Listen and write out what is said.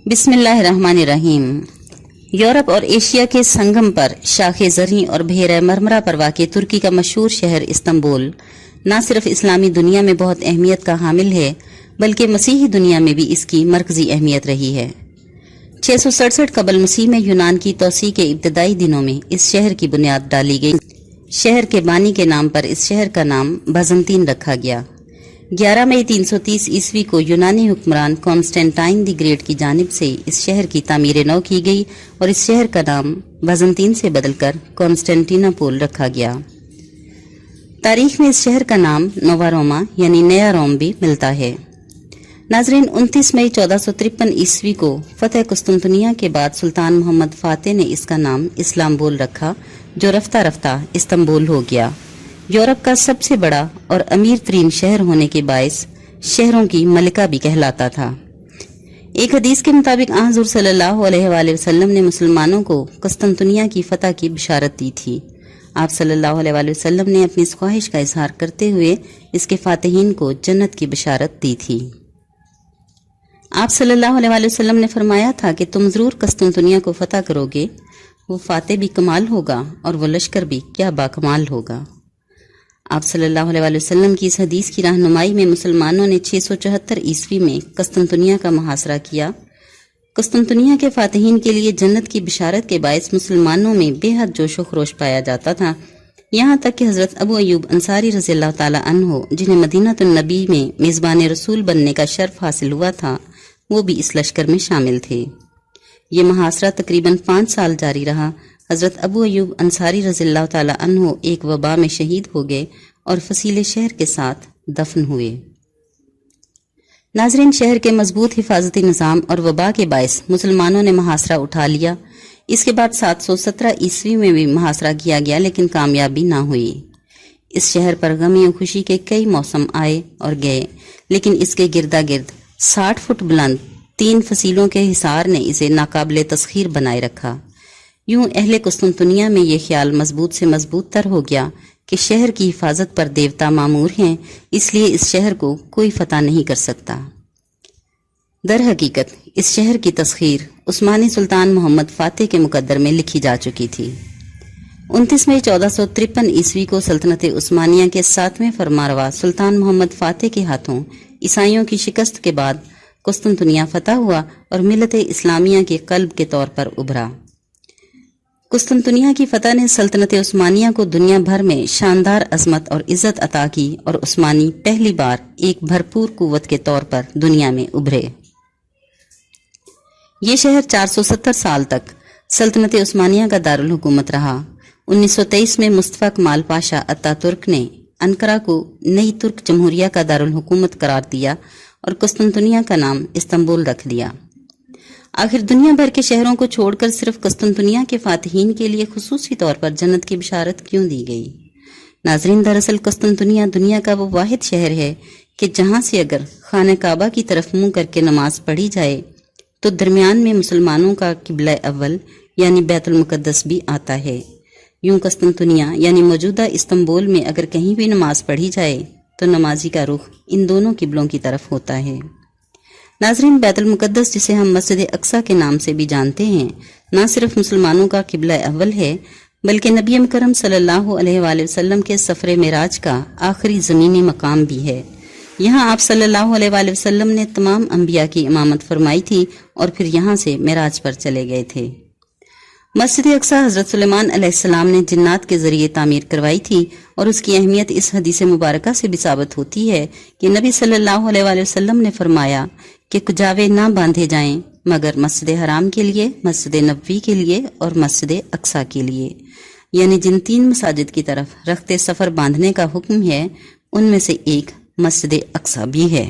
بسم اللہ الرحمن الرحیم۔ یورپ اور ایشیا کے سنگم پر شاخ زرعی اور بحیرہ مرمرہ پر واقع ترکی کا مشہور شہر استنبول نہ صرف اسلامی دنیا میں بہت اہمیت کا حامل ہے بلکہ مسیحی دنیا میں بھی اس کی مرکزی اہمیت رہی ہے۔ 667 قبل مسیح میں یونان کی توسیع کے ابتدائی دنوں میں اس شہر کی بنیاد ڈالی گئی۔ شہر کے بانی کے نام پر اس شہر کا نام بازنطین رکھا گیا۔ 11 مئی 330 عیسوی کو یونانی حکمران کانسٹینٹائن دی گریٹ کی جانب سے اس شہر کی تعمیر نو کی گئی اور اس شہر کا نام بازنطین سے بدل کر کانسٹینٹینوپول رکھا گیا۔ تاریخ میں اس شہر کا نام نووا روما یعنی نیا روم بھی ملتا ہے۔ ناظرین، 29 مئی 1453 عیسوی کو فتح قسطنطنیہ کے بعد سلطان محمد فاتح نے اس کا نام اسلامبول رکھا، جو رفتہ رفتہ استنبول ہو گیا۔ یورپ کا سب سے بڑا اور امیر ترین شہر ہونے کے باعث شہروں کی ملکہ بھی کہلاتا تھا۔ ایک حدیث کے مطابق حضور صلی اللہ علیہ وآلہ وسلم نے مسلمانوں کو قسطنطنیہ کی فتح کی بشارت دی تھی۔ آپ صلی اللہ علیہ وآلہ وسلم نے اپنی اس خواہش کا اظہار کرتے ہوئے اس کے فاتحین کو جنت کی بشارت دی تھی۔ آپ صلی اللہ علیہ وآلہ وسلم نے فرمایا تھا کہ تم ضرور قسطنطنیہ کو فتح کرو گے، وہ فاتح بھی کمال ہوگا اور وہ لشکر بھی کیا باکمال ہوگا۔ آپ صلی اللہ علیہ وآلہ وسلم کی اس حدیث کی رہنمائی میں مسلمانوں نے 674 عیسوی میں قسطنطنیہ کا محاصرہ کیا۔ قسطنطنیہ کے فاتحین کے لیے جنت کی بشارت کے باعث مسلمانوں میں بے حد جوش و خروش پایا جاتا تھا، یہاں تک کہ حضرت ابو ایوب انصاری رضی اللہ تعالی عنہ، جنہیں مدینہ النبی میں میزبان رسول بننے کا شرف حاصل ہوا تھا، وہ بھی اس لشکر میں شامل تھے۔ یہ محاصرہ تقریباً 5 سال جاری رہا۔ حضرت ابو ایوب انصاری رضی اللہ تعالی عنہ ایک وبا میں شہید ہو گئے اور فصیل شہر کے ساتھ دفن ہوئے۔ ناظرین، شہر کے مضبوط حفاظتی نظام اور وبا کے باعث مسلمانوں نے محاصرہ اٹھا لیا۔ اس کے بعد 717 عیسوی میں بھی محاصرہ کیا گیا لیکن کامیابی نہ ہوئی۔ اس شہر پر غمی و خوشی کے کئی موسم آئے اور گئے، لیکن اس کے گردا گرد 60 فٹ بلند 3 فصیلوں کے حصار نے اسے ناقابل تسخیر بنائے رکھا۔ یوں اہل قسطنطنیہ میں یہ خیال مضبوط سے مضبوط تر ہو گیا کہ شہر کی حفاظت پر دیوتا مامور ہیں، اس لیے اس شہر کو کوئی فتح نہیں کر سکتا۔ در حقیقت اس شہر کی تسخیر عثمانی سلطان محمد فاتح کے مقدر میں لکھی جا چکی تھی۔ 29 مئی 1453 عیسوی کو سلطنت عثمانیہ کے 7ویں فرمانروا سلطان محمد فاتح کے ہاتھوں عیسائیوں کی شکست کے بعد قسطنطنیہ فتح ہوا اور ملت اسلامیہ کے قلب کے طور پر ابھرا۔ قسطنطنیہ کی فتح نے سلطنت عثمانیہ کو دنیا بھر میں شاندار عظمت اور عزت عطا کی اور عثمانی پہلی بار ایک بھرپور قوت کے طور پر دنیا میں ابھرے۔ یہ شہر 470 سال تک سلطنت عثمانیہ کا دارالحکومت رہا۔ 1923 میں مصطفیٰ کمال پاشا اتا ترک نے انقرہ کو نئی ترک جمہوریہ کا دارالحکومت قرار دیا اور قسطنطنیہ کا نام استنبول رکھ دیا۔ آخر دنیا بھر کے شہروں کو چھوڑ کر صرف قسطنطنیہ کے فاتحین کے لیے خصوصی طور پر جنت کی بشارت کیوں دی گئی؟ ناظرین، دراصل قسطنطنیہ دنیا کا وہ واحد شہر ہے کہ جہاں سے اگر خانہ کعبہ کی طرف منہ کر کے نماز پڑھی جائے تو درمیان میں مسلمانوں کا قبلہ اول یعنی بیت المقدس بھی آتا ہے۔ یوں قسطنطنیہ یعنی موجودہ استنبول میں اگر کہیں بھی نماز پڑھی جائے تو نمازی کا رخ ان دونوں قبلوں کی طرف ہوتا ہے۔ ناظرین، بیت المقدس جسے ہم مسجد اقصی کے نام سے بھی جانتے ہیں، نہ صرف مسلمانوں کا قبلہ اول ہے بلکہ نبی مکرم صلی اللہ علیہ وآلہ وسلم کے سفر معراج کا آخری زمینی مقام بھی ہے۔ یہاں آپ صلی اللہ علیہ وآلہ وسلم نے تمام انبیاء کی امامت فرمائی تھی اور پھر یہاں سے معراج پر چلے گئے تھے۔ مسجد اقصی حضرت سلیمان علیہ السلام نے جنات کے ذریعے تعمیر کروائی تھی اور اس کی اہمیت اس حدیث مبارکہ سے بھی ثابت ہوتی ہے کہ نبی صلی اللہ علیہ وآلہ وسلم نے فرمایا کہ کجاوے نہ باندھے جائیں مگر مسجد حرام کے لیے، مسجد نبوی کے لیے اور مسجد اقصی کے لیے، یعنی جن 3 مساجد کی طرف رخت سفر باندھنے کا حکم ہے ان میں سے ایک مسجد اقصی بھی ہے۔